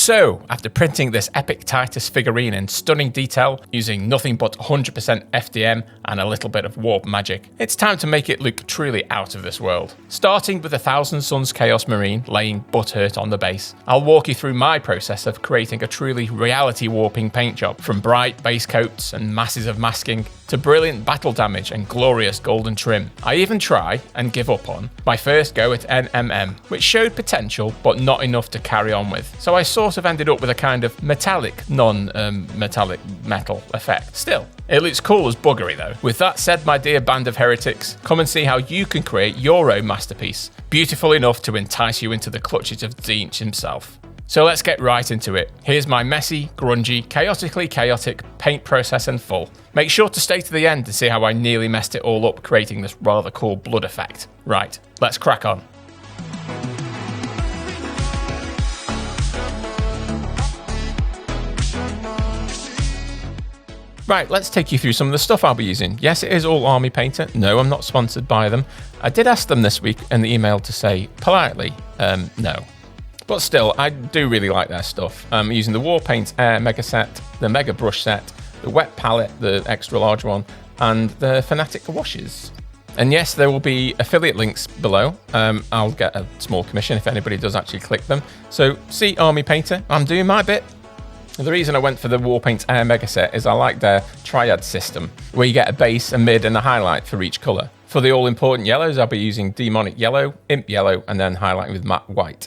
So, after printing this epic Titus figurine in stunning detail, using nothing but 100% FDM and a little bit of warp magic, it's time to make it look truly out of this world. Starting with the Thousand Suns Chaos Marine laying butthurt on the base, I'll walk you through my process of creating a truly reality warping paint job, from bright base coats and masses of masking to brilliant battle damage and glorious golden trim. I even try and give up on my first go at NMM, which showed potential but not enough to carry on with. So I sort of ended up with a kind of metallic, non-metallic metal effect. Still, it looks cool as buggery though. With that said, my dear band of heretics, come and see how you can create your own masterpiece, beautiful enough to entice you into the clutches of Tzeentch himself. So let's get right into it. Here's my messy, grungy, chaotically chaotic paint process in full. Make sure to stay to the end to see how I nearly messed it all up creating this rather cool blood effect. Right, let's crack on. Right, let's take you through some of the stuff I'll be using. Yes, it is all Army Painter. No, I'm not sponsored by them. I did ask them this week in the email to say politely, no. But still, I do really like their stuff. I'm using the War Paint Air Mega Set, the Mega Brush Set, the Wet Palette, the extra large one, and the Fanatic washes. And yes, there will be affiliate links below. I'll get a small commission if anybody does actually click them. So, see Army Painter, I'm doing my bit. The reason I went for the Warpaint Air Mega Set is I like their Triad system, where you get a base, a mid, and a highlight for each colour. For the all-important yellows, I'll be using Demonic Yellow, Imp Yellow, and then highlighting with Matte White.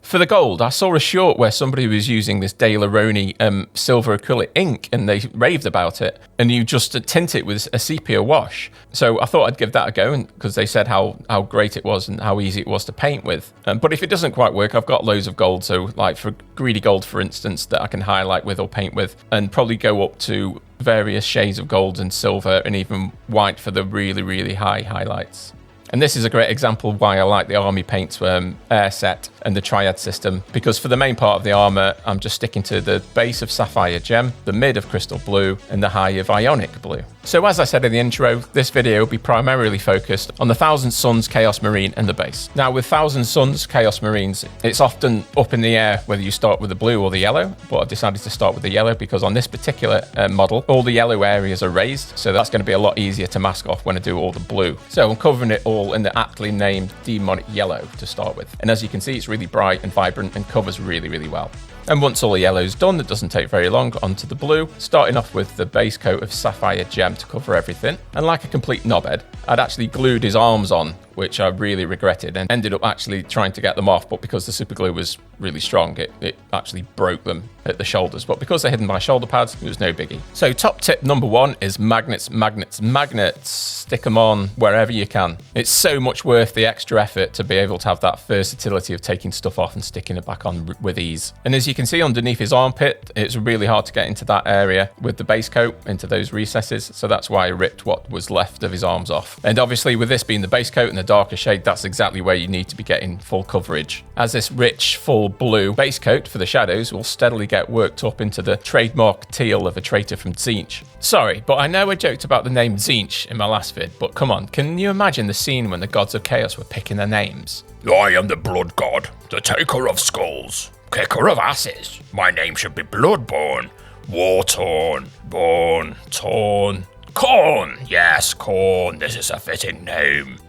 For the gold, I saw a short where somebody was using this De La Roni silver acrylic ink, and they raved about it, and you just tint it with a sepia wash. So I thought I'd give that a go, because they said how great it was and how easy it was to paint with. But if it doesn't quite work, I've got loads of gold, so like for greedy gold, for instance, that I can highlight with or paint with, and probably go up to various shades of gold and silver and even white for the really, really high highlights. And this is a great example of why I like the Army Paint Air Set and the Triad system, because for the main part of the armour, I'm just sticking to the base of Sapphire Gem, the mid of Crystal Blue, and the high of Ionic Blue. So as I said in the intro, this video will be primarily focused on the Thousand Suns Chaos Marine and the base. Now with Thousand Suns Chaos Marines, it's often up in the air whether you start with the blue or the yellow, but I've decided to start with the yellow because on this particular model, all the yellow areas are raised, so that's going to be a lot easier to mask off when I do all the blue. So I'm covering it all in the aptly named Demonic Yellow to start with. And as you can see, it's really bright and vibrant and covers really, really well. And once all the yellow's done, it doesn't take very long, onto the blue, starting off with the base coat of Sapphire Gem to cover everything. And like a complete knobhead, I'd actually glued his arms on, which I really regretted and ended up actually trying to get them off, but because the super glue was really strong, it actually broke them at the shoulders. But because they're hidden by shoulder pads, it was no biggie. So top tip number one is magnets, magnets, magnets. Stick them on wherever you can. It's so much worth the extra effort to be able to have that versatility of taking stuff off and sticking it back on with ease. And as you can see underneath his armpit, it's really hard to get into that area with the base coat, into those recesses. So that's why I ripped what was left of his arms off. And obviously with this being the base coat and the darker shade, that's exactly where you need to be getting full coverage, as this rich, full blue base coat for the shadows will steadily get worked up into the trademark teal of a traitor from Tzeentch. Sorry, but I know I joked about the name Tzeentch in my last vid, but come on, can you imagine the scene when the gods of chaos were picking their names? I am the blood god, the taker of skulls, kicker of asses. My name should be Bloodborne, war-torn, born, torn. Corn, yes, Corn, this is a fitting name.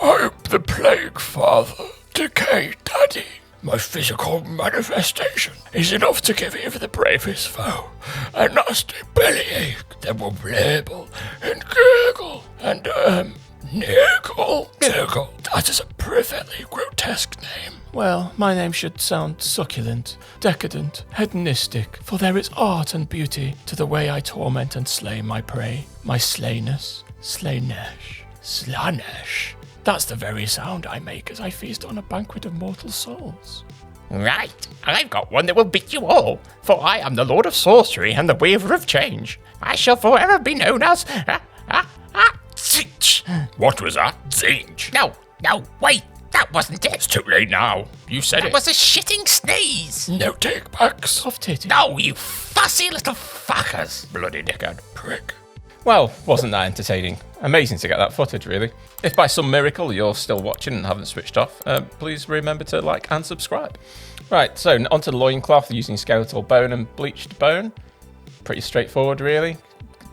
I'm the Plague Father, Decay Daddy. My physical manifestation is enough to give even the bravest foe a nasty bellyache that will blabble and gurgle and niggle. That is a perfectly grotesque name. Well, my name should sound succulent, decadent, hedonistic, for there is art and beauty to the way I torment and slay my prey, my slayness, slaynesh, slanesh. That's the very sound I make as I feast on a banquet of mortal souls. Right, I've got one that will beat you all, for I am the Lord of Sorcery and the Weaver of Change. I shall forever be known as Tzeentch. What was that? Tzeentch? No, wait, that wasn't it. It's too late now. You said That was a shitting sneeze. No take-backs. Soft titty. No, you fussy little fuckers. Bloody dickhead. Prick. Well, wasn't that entertaining? Amazing to get that footage, really. If by some miracle you're still watching and haven't switched off, please remember to like and subscribe. Right, so onto the loincloth using skeletal bone and bleached bone. Pretty straightforward, really.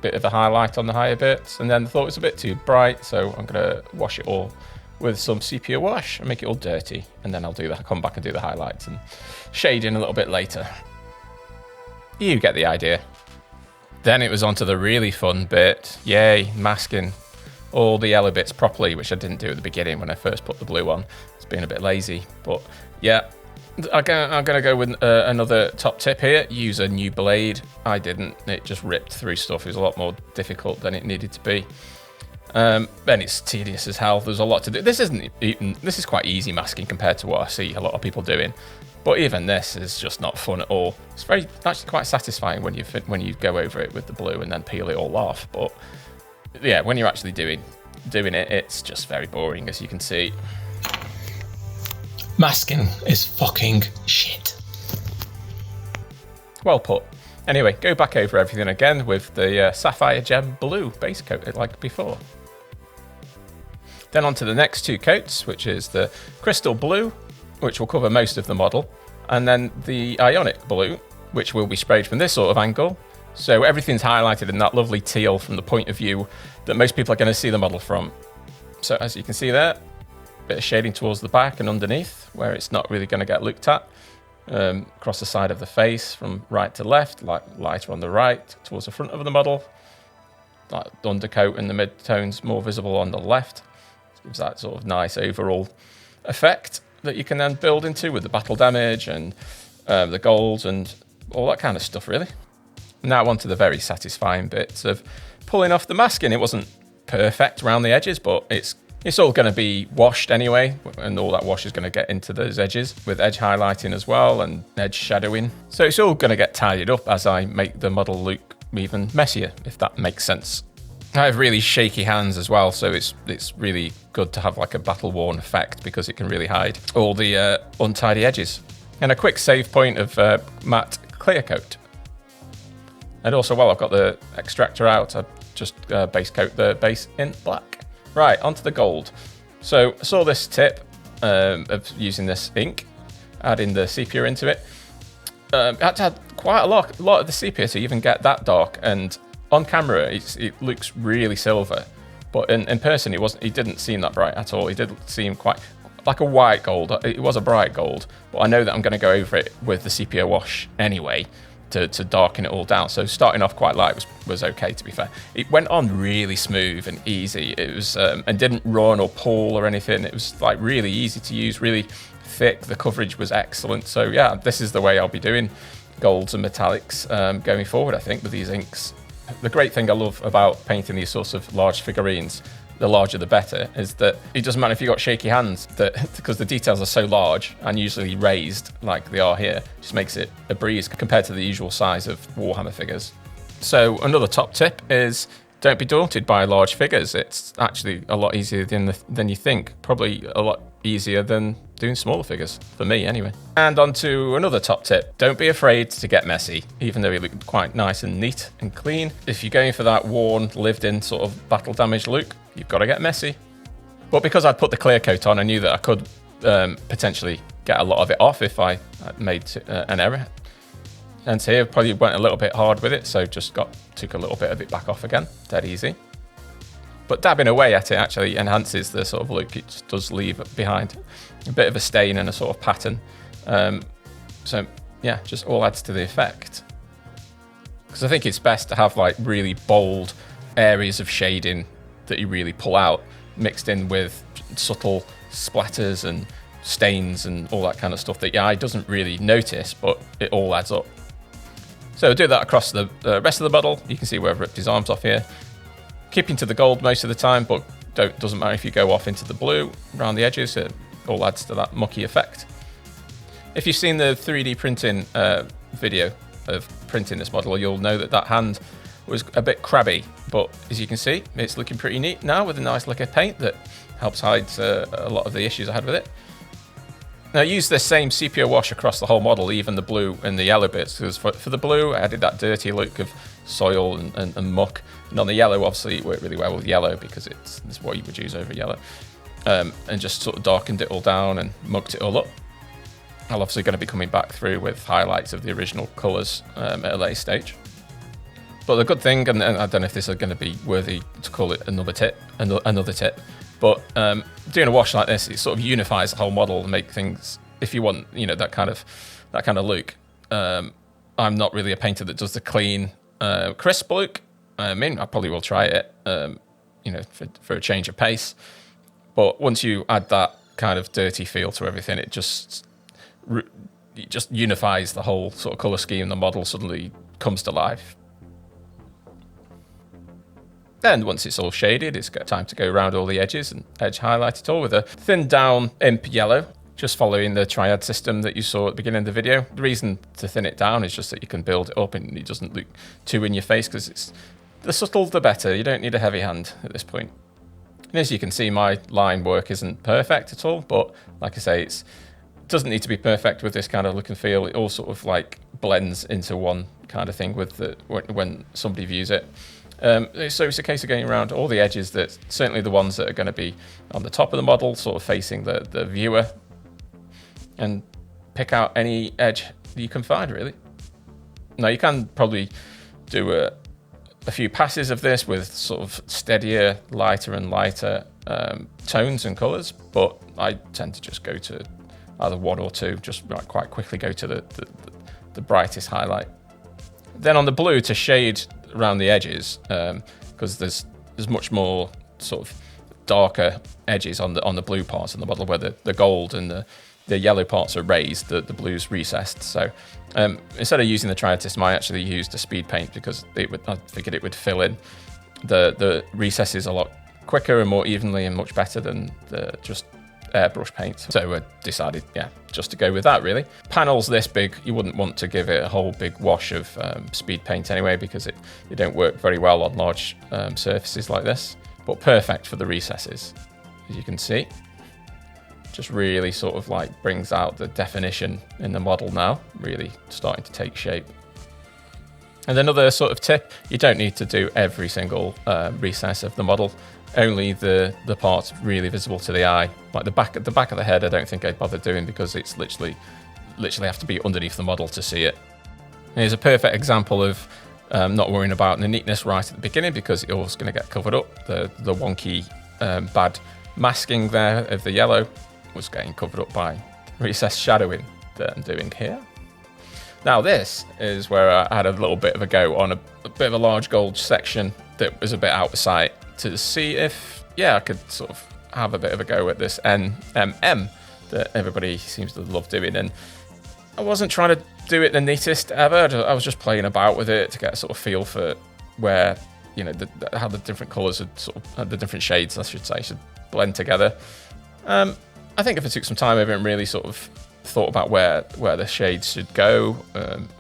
Bit of a highlight on the higher bits, and then I thought it was a bit too bright, so I'm going to wash it all with some sepia wash and make it all dirty, and then I'll come back and do the highlights and shading a little bit later. You get the idea. Then it was onto the really fun bit. Yay, masking all the yellow bits properly, which I didn't do at the beginning when I first put the blue on. It's been a bit lazy, but yeah. I'm going to go with another top tip here. Use a new blade. I didn't. It just ripped through stuff. It was a lot more difficult than it needed to be. Then it's tedious as hell. There's a lot to do. This is quite easy masking compared to what I see a lot of people doing. But even this is just not fun at all. It's actually quite satisfying when you go over it with the blue and then peel it all off. But yeah, when you're actually doing it, it's just very boring, as you can see. Masking is fucking shit. Well put. Anyway, go back over everything again with the sapphire gem blue base coat like before. Then on to the next two coats, which is the crystal blue, which will cover most of the model, and then the ionic blue, which will be sprayed from this sort of angle. So everything's highlighted in that lovely teal from the point of view that most people are going to see the model from. So as you can see there, bit of shading towards the back and underneath where it's not really going to get looked at. Across the side of the face from right to left, like lighter on the right towards the front of the model. Like the undercoat and the mid-tones more visible on the left. It gives that sort of nice overall effect that you can then build into with the battle damage and the golds and all that kind of stuff, really. Now on to the very satisfying bits of pulling off the masking. It wasn't perfect around the edges, but it's all going to be washed anyway, and all that wash is going to get into those edges with edge highlighting as well and edge shadowing. So it's all going to get tidied up as I make the model look even messier, if that makes sense. I have really shaky hands as well, so it's really good to have like a battle-worn effect because it can really hide all the untidy edges. And a quick save point of matte clear coat. And also, while I've got the extractor out, I just base coat the base in black. Right, onto the gold. So I saw this tip of using this ink, adding the sepia into it. I had to add quite a lot of the sepia to even get that dark, and on camera it looks really silver, but in person it didn't seem that bright at all. It did seem quite like a white gold. It was a bright gold, but I know that I'm going to go over it with the sepia wash anyway to darken it all down. So starting off quite light was okay, to be fair. It went on really smooth and easy. It was and didn't run or pull or anything. It was like really easy to use, really thick. The coverage was excellent. So yeah, this is the way I'll be doing golds and metallics going forward, I think, with these inks. The great thing I love about painting these sorts of large figurines, the larger the better, is that it doesn't matter if you've got shaky hands, because the details are so large and usually raised like they are here, just makes it a breeze compared to the usual size of Warhammer figures. So another top tip is don't be daunted by large figures. It's actually a lot easier than you think, probably a lot easier than doing smaller figures, for me anyway. And on to another top tip. Don't be afraid to get messy, even though you look quite nice and neat and clean. If you're going for that worn, lived-in sort of battle damage look, you've got to get messy. But because I'd put the clear coat on, I knew that I could potentially get a lot of it off if I made an error. And so here probably went a little bit hard with it, so just took a little bit of it back off again, dead easy. But dabbing away at it actually enhances the sort of look. It just does leave behind a bit of a stain and a sort of pattern. So yeah, just all adds to the effect. Because I think it's best to have like really bold areas of shading that you really pull out, mixed in with subtle splatters and stains and all that kind of stuff that your eye doesn't really notice, but it all adds up. So do that across the rest of the model. You can see where I've ripped his arms off here. Keeping to the gold most of the time, but doesn't matter if you go off into the blue around the edges. It all adds to that mucky effect. If you've seen the 3D printing video of printing this model, you'll know that hand was a bit crabby, but as you can see, it's looking pretty neat now with a nice lick of paint that helps hide a lot of the issues I had with it. Now I used this same sepia wash across the whole model, even the blue and the yellow bits, because for the blue I added that dirty look of soil and muck, and on the yellow obviously it worked really well with yellow because it's what you would use over yellow, and just sort of darkened it all down and mucked it all up. I'll obviously going to be coming back through with highlights of the original colours at a later stage. But the good thing, and I don't know if this is going to be worthy to call it another tip, but doing a wash like this, it sort of unifies the whole model and make things, if you want, you know, that kind of look. I'm not really a painter that does the clean, crisp look. I mean, I probably will try it, you know, for a change of pace. But once you add that kind of dirty feel to everything, it just unifies the whole sort of colour scheme. The model suddenly comes to life. Then once it's all shaded, it's got time to go around all the edges and edge highlight it all with a thinned down imp yellow, just following the Triad system that you saw at the beginning of the video. The reason to thin it down is just that you can build it up and it doesn't look too in your face, because it's the subtle the better. You don't need a heavy hand at this point. And as you can see, my line work isn't perfect at all, but like I say, it doesn't need to be perfect with this kind of look and feel. It all sort of like blends into one kind of thing with when somebody views it. So it's a case of going around all the edges, that certainly the ones that are going to be on the top of the model, sort of facing the viewer, and pick out any edge that you can find, really. Now, you can probably do a few passes of this with sort of steadier, lighter and lighter tones and colours, but I tend to just go to either one or two, just like quite quickly go to the brightest highlight. Then on the blue, to shade around the edges, because there's much more sort of darker edges on the blue parts of the model, where the gold and the yellow parts are raised, the blue's recessed. So instead of using the Triad system, I actually used a speed paint, because I figured it would fill in the recesses a lot quicker and more evenly and much better than the just airbrush paint. So I decided, just to go with that, really. Panels this big, you wouldn't want to give it a whole big wash of speed paint anyway, because it don't work very well on large surfaces like this, but perfect for the recesses, as you can see. Just really sort of like brings out the definition in the model now, really starting to take shape. And another sort of tip, you don't need to do every single recess of the model, only the parts really visible to the eye. Like the back of the head, I don't think I'd bother doing, because it's literally have to be underneath the model to see it. And here's a perfect example of not worrying about the neatness right at the beginning, because it's always going to get covered up. The wonky bad masking there of the yellow was getting covered up by recessed shadowing that I'm doing here. Now this is where I had a little bit of a go on a bit of a large gold section that was a bit out of sight, to see if, I could sort of have a bit of a go at this NMM that everybody seems to love doing. And I wasn't trying to do it the neatest ever. I was just playing about with it to get a sort of feel for where, how the different colours would sort of, the different shades, I should say, should blend together. I think if I took some time over and really sort of thought about where the shades should go,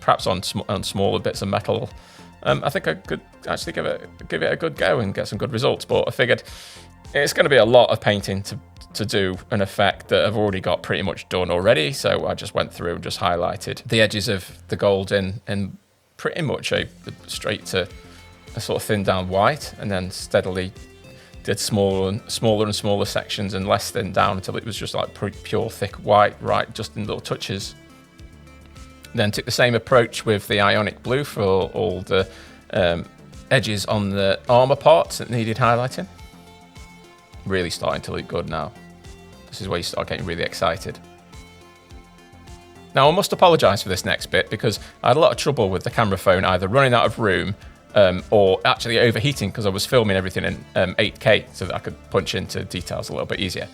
perhaps on smaller bits of metal, I think I could actually give it a good go and get some good results. But I figured it's going to be a lot of painting to do an effect that I've already got pretty much done already. So I just went through and just highlighted the edges of the gold in pretty much straight to a sort of thin down white, and then steadily did smaller and smaller sections and less thin down until it was just like pure thick white, right, just in little touches. Then took the same approach with the ionic blue for all the edges on the armor parts that needed highlighting. Really starting to look good now. This is where you start getting really excited. Now I must apologise for this next bit, because I had a lot of trouble with the camera phone either running out of room or actually overheating, because I was filming everything in 8K so that I could punch into details a little bit easier.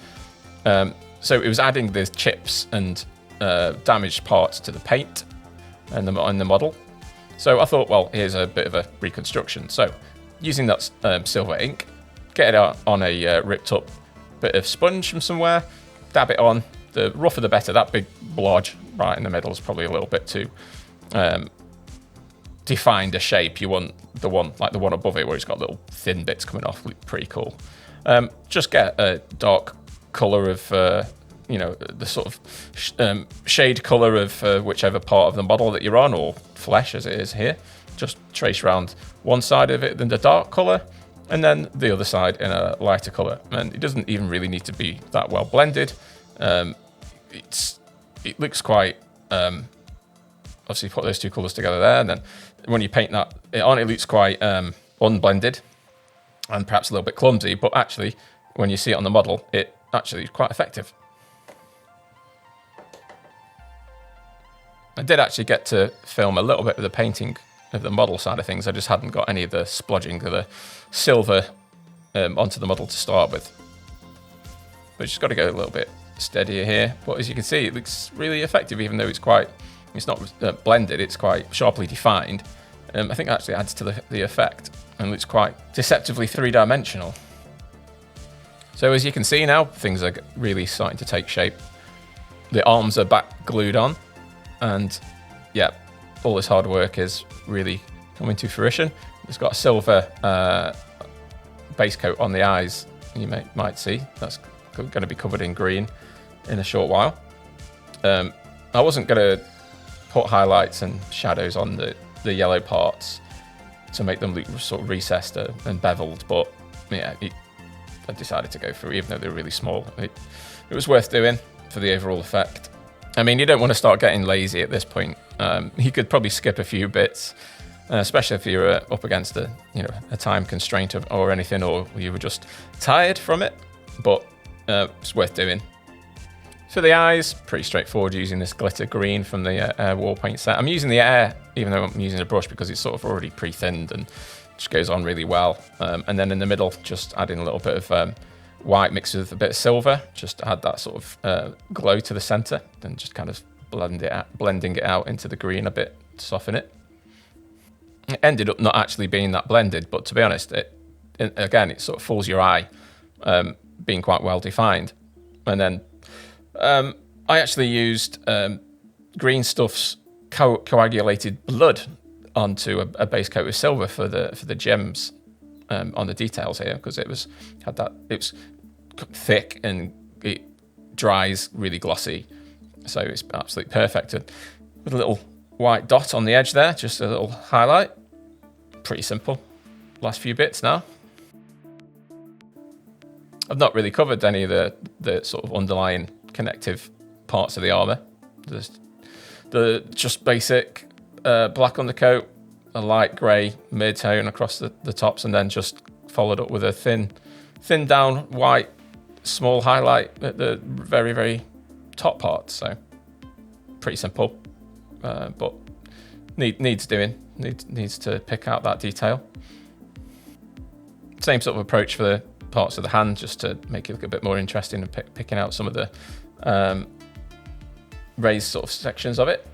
So it was adding the chips and damaged parts to the paint and the model. So I thought, well, here's a bit of a reconstruction. So using that silver ink, get it out on a ripped up bit of sponge from somewhere, dab it on. The rougher the better. That big blodge right in the middle is probably a little bit too defined a shape. You want the one like the one above it, where it's got little thin bits coming off. Look pretty cool. Just get a dark color of the sort of shade color of whichever part of the model that you're on, or flesh as it is here. Just trace around one side of it in the dark color, and then the other side in a lighter color. And it doesn't even really need to be that well blended. It's it looks quite, obviously put those two colours together there, and then when you paint that on, it looks quite unblended and perhaps a little bit clumsy, but actually, when you see it on the model, it actually is quite effective. I did actually get to film a little bit of the painting of the model side of things. I just hadn't got any of the splodging of the silver onto the model to start with. But just got to go a little bit steadier here. But as you can see, it looks really effective, even though it's not blended, it's quite sharply defined. I think it actually adds to the effect and looks quite deceptively three-dimensional. So as you can see now, things are really starting to take shape. The arms are back glued on, and yeah, all this hard work is really coming to fruition. It's got a silver base coat on the eyes, you might see. That's going to be covered in green in a short while. I wasn't going to put highlights and shadows on the yellow parts to make them look sort of recessed and beveled, but yeah, I decided to go through, even though they're really small. It was worth doing for the overall effect. I mean, you don't want to start getting lazy at this point. You could probably skip a few bits, especially if you're up against a time constraint or anything, or you were just tired from it. But it's worth doing. For the eyes, pretty straightforward, using this glitter green from the Air War paint set. I'm using the Air, even though I'm using a brush, because it's sort of already pre-thinned and just goes on really well. And then in the middle, just adding a little bit of white mixed with a bit of silver, just to add that sort of glow to the center, and just kind of blending it out into the green a bit to soften it. It ended up not actually being that blended, but to be honest, it sort of fools your eye, being quite well defined. And then I actually used Green Stuff's coagulated blood onto a base coat of silver for the gems on the details here, because it was thick and it dries really glossy, so it's absolutely perfect. And with a little white dot on the edge there, just a little highlight. Pretty simple. Last few bits now. I've not really covered any of the sort of underlying connective parts of the armor. There's the just basic black undercoat, a light grey mid-tone across the tops, and then just followed up with a thin down white small highlight at the very, very top part. So pretty simple, but needs doing. Needs to pick out that detail. Same sort of approach for the parts of the hand, just to make it look a bit more interesting, and picking out some of the raised sort of sections of it.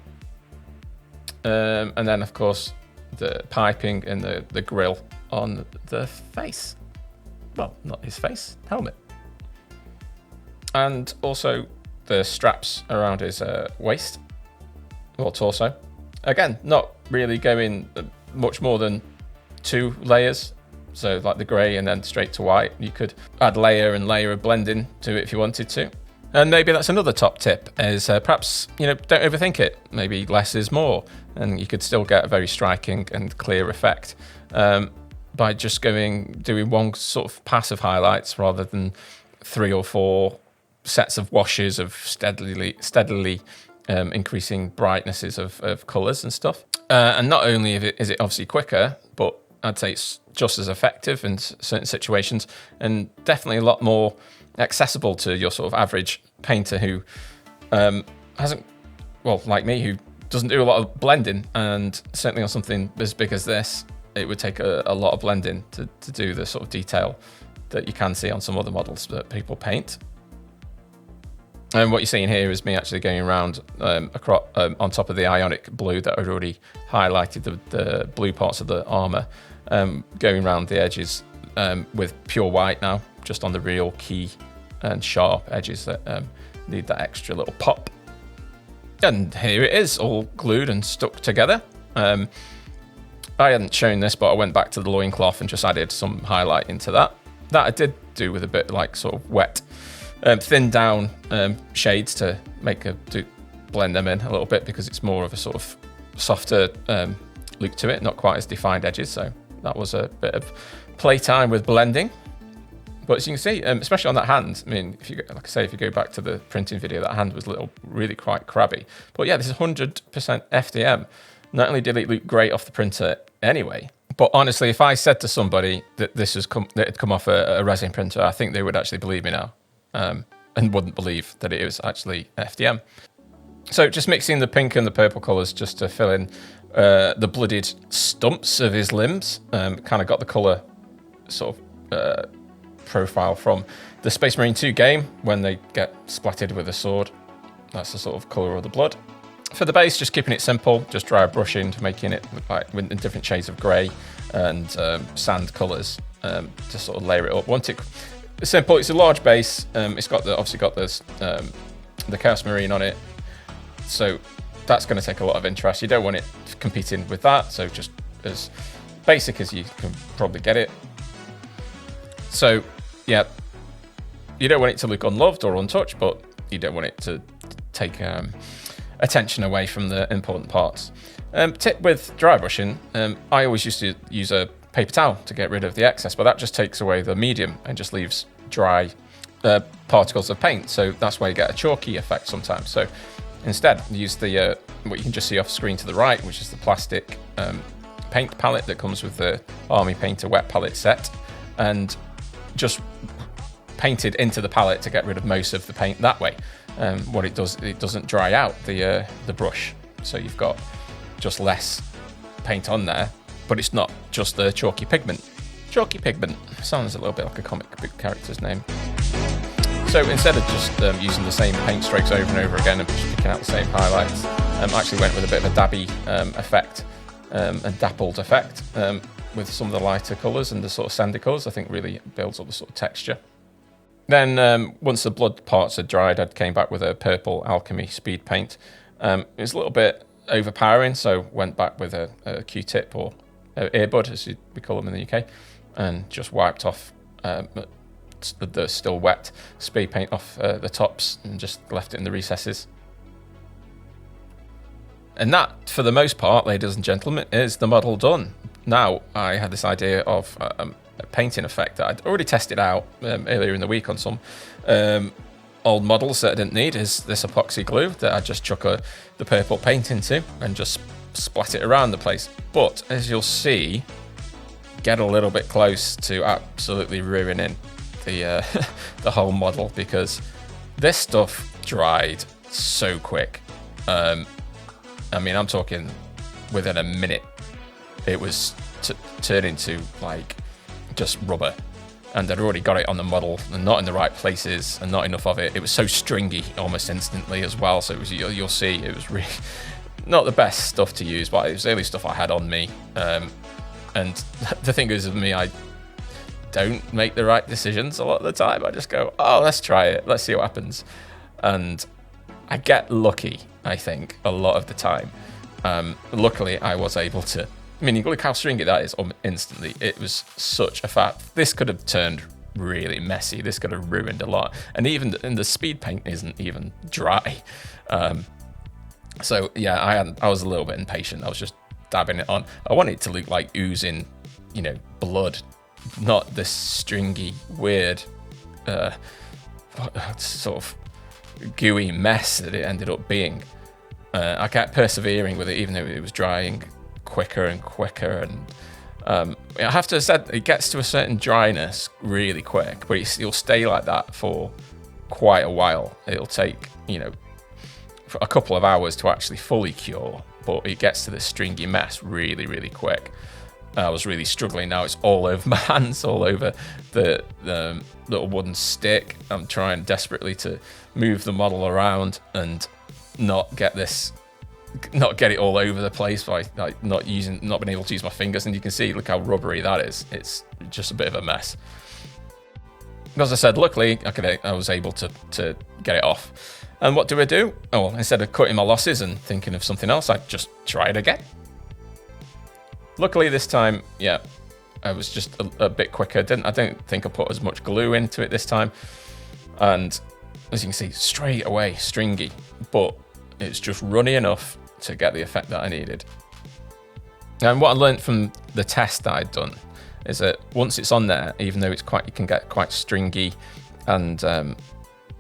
And then, of course, the piping and the grill on the face. Well, not his face, helmet. And also the straps around his waist, or torso. Again, not really going much more than 2 layers. So like the grey and then straight to white. You could add layer and layer of blending to it if you wanted to. And maybe that's another top tip, is perhaps, don't overthink it. Maybe less is more, and you could still get a very striking and clear effect by just doing one sort of pass of highlights rather than 3 or 4 sets of washes of steadily increasing brightnesses of colours and stuff. And not only is it obviously quicker, but I'd say it's just as effective in certain situations, and definitely a lot more accessible to your sort of average painter who like me, who doesn't do a lot of blending. And certainly on something as big as this, it would take a lot of blending to do the sort of detail that you can see on some other models that people paint. And what you're seeing here is me actually going around across, on top of the ionic blue that I'd already highlighted, the blue parts of the armor, going around the edges with pure white now, just on the real key and sharp edges that need that extra little pop. And here it is, all glued and stuck together. I hadn't shown this, but I went back to the loincloth and just added some highlight into that. That I did do with a bit like sort of wet, thin down shades to blend them in a little bit, because it's more of a sort of softer look to it, not quite as defined edges. So that was a bit of playtime with blending. But as you can see, especially on that hand, I mean, if you like I say, if you go back to the printing video, that hand was really quite crabby. But yeah, this is 100% FDM. Not only did it look great off the printer anyway, but honestly, if I said to somebody that that had come off a resin printer, I think they would actually believe me now, and wouldn't believe that it was actually FDM. So just mixing the pink and the purple colours just to fill in the blooded stumps of his limbs. Kind of got the colour sort of profile from the Space Marine 2 game when they get splattered with a sword. That's the sort of colour of the blood. For the base, just keeping it simple, just dry brushing, making it look like in different shades of grey and sand colours to sort of layer it up. Want it simple? It's a large base. It's got obviously got this the Chaos Marine on it, so that's going to take a lot of interest. You don't want it competing with that, so just as basic as you can probably get it. So yeah, you don't want it to look unloved or untouched, but you don't want it to take attention away from the important parts. Tip with dry brushing, I always used to use a paper towel to get rid of the excess, but that just takes away the medium and just leaves dry particles of paint. So that's why you get a chalky effect sometimes. So instead, use the what you can just see off screen to the right, which is the plastic paint palette that comes with the Army Painter wet palette set, and just paint it into the palette to get rid of most of the paint that way. What it does, it doesn't dry out the brush, so you've got just less paint on there, but it's not just the chalky pigment. Chalky pigment sounds a little bit like a comic book character's name. So instead of just using the same paint strokes over and over again and just picking out the same highlights, I actually went with a bit of a dabby effect, a dappled effect with some of the lighter colours and the sort of sandy colours. I think really builds up the sort of texture. Then once the blood parts had dried, I came back with a purple Alchemy speed paint. It was a little bit overpowering, so went back with a Q-tip or earbud, as we call them in the UK, and just wiped off the still wet speed paint off the tops and just left it in the recesses. And that, for the most part, ladies and gentlemen, is the model done. Now, I had this idea of a painting effect that I'd already tested out earlier in the week on some old models that I didn't need, is this epoxy glue that I just chuck the purple paint into and just splat it around the place. But, as you'll see, get a little bit close to absolutely ruining the the whole model, because this stuff dried so quick. I mean, I'm talking within a minute, it was turning to like just rubber, and I'd already got it on the model and not in the right places and not enough of it. It was so stringy almost instantly as well. So it was, you'll see, it was really not the best stuff to use, but it was the only stuff I had on me. And the thing is with me, I don't make the right decisions a lot of the time. I just go, oh, let's try it. Let's see what happens. And I get lucky, I think, a lot of the time. Luckily, I was able to. I mean, look how stringy that is instantly. It was such a fact. This could have turned really messy. This could have ruined a lot. And even the speed paint isn't even dry. So yeah, I was a little bit impatient. I was just dabbing it on. I wanted it to look like oozing, blood, not this stringy, weird, sort of gooey mess that it ended up being. I kept persevering with it, even though it was drying quicker and quicker. And I have to say, it gets to a certain dryness really quick, but it'll stay like that for quite a while. It'll take, a couple of hours to actually fully cure, but it gets to this stringy mess really, really quick. I was really struggling. Now it's all over my hands, all over the little wooden stick. I'm trying desperately to move the model around and not get it all over the place by not being able to use my fingers. And you can see, look how rubbery that is. It's just a bit of a mess. As I said, luckily I was able to get it off. And what do? Oh, instead of cutting my losses and thinking of something else, I just try it again. Luckily this time, yeah, I was just a bit quicker. I don't think I put as much glue into it this time. And as you can see, straight away, stringy, but it's just runny enough to get the effect that I needed. And what I learned from the test that I'd done, is that once it's on there, even though it's you can get quite stringy, and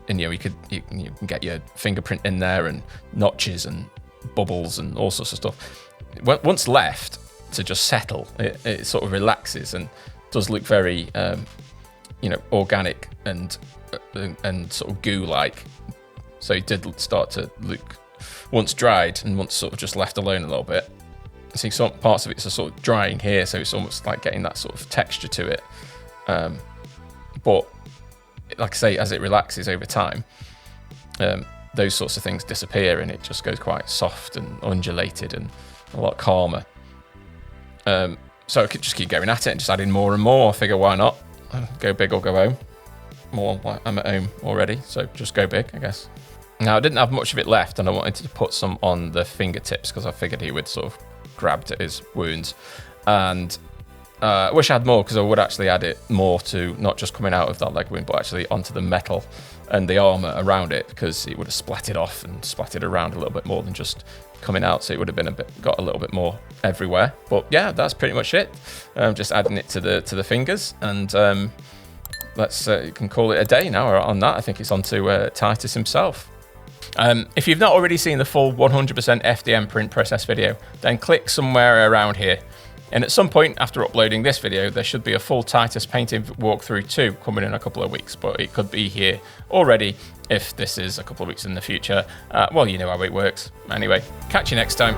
you can get your fingerprint in there and notches and bubbles and all sorts of stuff. Once left to just settle, it sort of relaxes and does look very organic and sort of goo-like. So it did start to look, once dried and once sort of just left alone a little bit. See, some parts of it are sort of drying here, so it's almost like getting that sort of texture to it. But like I say, as it relaxes over time, those sorts of things disappear and it just goes quite soft and undulated and a lot calmer. So I could just keep going at it and just adding more and more. I figure, why not? Go big or go home. More like I'm at home already, so just go big, I guess. Now, I didn't have much of it left, and I wanted to put some on the fingertips because I figured he would sort of grab at his wounds. And I wish I had more, because I would actually add it more to not just coming out of that leg wound, but actually onto the metal and the armor around it, because it would have splatted off and splatted around a little bit more than just coming out. So it would have been got a little bit more everywhere. But yeah, that's pretty much it. Just adding it to the fingers, and you can call it a day now on that. I think it's on to Titus himself. If you've not already seen the full 100% FDM print process video, then click somewhere around here. And at some point after uploading this video, there should be a full Titus painting walkthrough too, coming in a couple of weeks, but it could be here already if this is a couple of weeks in the future. Well, you know how it works. Anyway, catch you next time.